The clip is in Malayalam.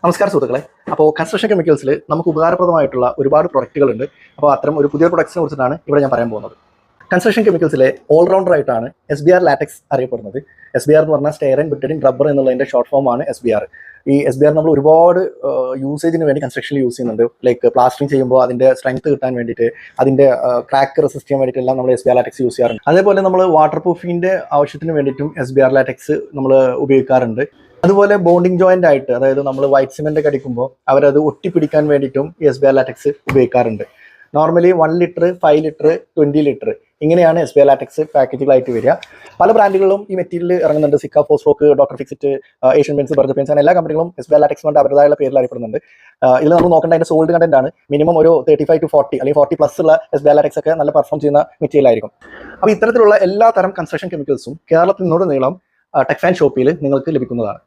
നമസ്കാരം സുഹൃത്തുക്കളെ. അപ്പോൾ കൺസ്ട്രക്ഷൻ കെമിക്കൽസിൽ നമുക്ക് ഉപകാരപ്രദമായിട്ടുള്ള ഒരുപാട് പ്രൊഡക്റ്റുകളുണ്ട്. അപ്പോൾ അത്തരം ഒരു പുതിയ പ്രൊഡക്ട്സിനെ കുറിച്ചിട്ടാണ് ഇവിടെ ഞാൻ പറയാൻ പോകുന്നത്. കൺസ്ട്രക്ഷൻ കെമിക്കൽസിലെ ഓൾറൗണ്ടർ ആയിട്ടാണ് SBR ലാറ്റക്സ് അറിയപ്പെടുന്നത്. SBR എന്ന് പറഞ്ഞാൽ സ്റ്റെയർ ആൻഡ് ബിറ്റഡിംഗ് റബ്ബർ എന്നുള്ളതിൻ്റെ ഷോർട്ട് ഫോം ആണ് SBR. ഈ SBR നമ്മൾ ഒരുപാട് യൂസേജിന് വേണ്ടി കൺസ്ട്രക്ഷനിൽ യൂസ് ചെയ്യുന്നുണ്ട്. ലൈക്ക് പ്ലാസ്റ്ററിങ് ചെയ്യുമ്പോൾ അതിൻ്റെ സ്ട്രെങ്ത് കിട്ടാൻ വേണ്ടിയിട്ട്, അതിൻ്റെ ക്രാക്ക് റെസിസ്റ്റ് ചെയ്യാൻ വേണ്ടിയിട്ടെല്ലാം നമ്മൾ SBR ലാറ്റക്സ് യൂസ് ചെയ്യാറുണ്ട്. അതേപോലെ നമ്മൾ വാട്ടർ പ്രൂഫിൻ്റെ ആവശ്യത്തിന് വേണ്ടിയിട്ടും SBR ലാറ്റക്സ് നമ്മൾ ഉപയോഗിക്കാറുണ്ട്. അതുപോലെ ബോണ്ടിങ് ജോയിന്റ് ആയിട്ട്, അതായത് നമ്മൾ വൈറ്റ് സിമെന്റ് ഒക്കെ അടിക്കുമ്പോൾ അവരത് ഒട്ടിപ്പിടിക്കാൻ വേണ്ടിയിട്ടും ഈ SBR ലാറ്റക്സ് ഉപയോഗിക്കാറുണ്ട്. നോർമലി 1 ലിറ്റർ, 5 ലിറ്റർ, 20 ലിറ്റർ ഇങ്ങനെയാണ് SBR ലാറ്റക്സ് പാക്കേജുകളായിട്ട് വരിക. പല ബ്രാൻഡുകളിലും ഈ മെറ്റീരിയൽ ഇറങ്ങുന്നുണ്ട്. Sika, Fosroc, doctor fixit, Asian paints, Berger paints, അങ്ങനെ എല്ലാ കമ്പനികളും SBR ലാറ്റക്സ് കൊണ്ട് അവരുടേതായുള്ള പേരിൽ അറിയപ്പെടുന്നുണ്ട്. ഇതിൽ നമ്മൾ നോക്കേണ്ട അതിന്റെ സോൾഡ് കണ്ടന്റ് ആണ്. മിനിമം ഒരു 35 to 40 അല്ലെങ്കിൽ 40+ ഉള്ള SBR ലാറ്റക്സ് ഒക്കെ നല്ല പെർഫോം ചെയ്യുന്ന മെറ്റീരിയൽ ആയിരിക്കും. അപ്പോൾ ഇത്തരത്തിലുള്ള എല്ലാ തരം കൺസ്ട്രക്ഷൻ കെമിക്കൽസും കേരളത്തിനോട് നീളം ടെക്ഫാൻ ഷോപ്പിൽ നിങ്ങൾക്ക് ലഭിക്കുന്നതാണ്.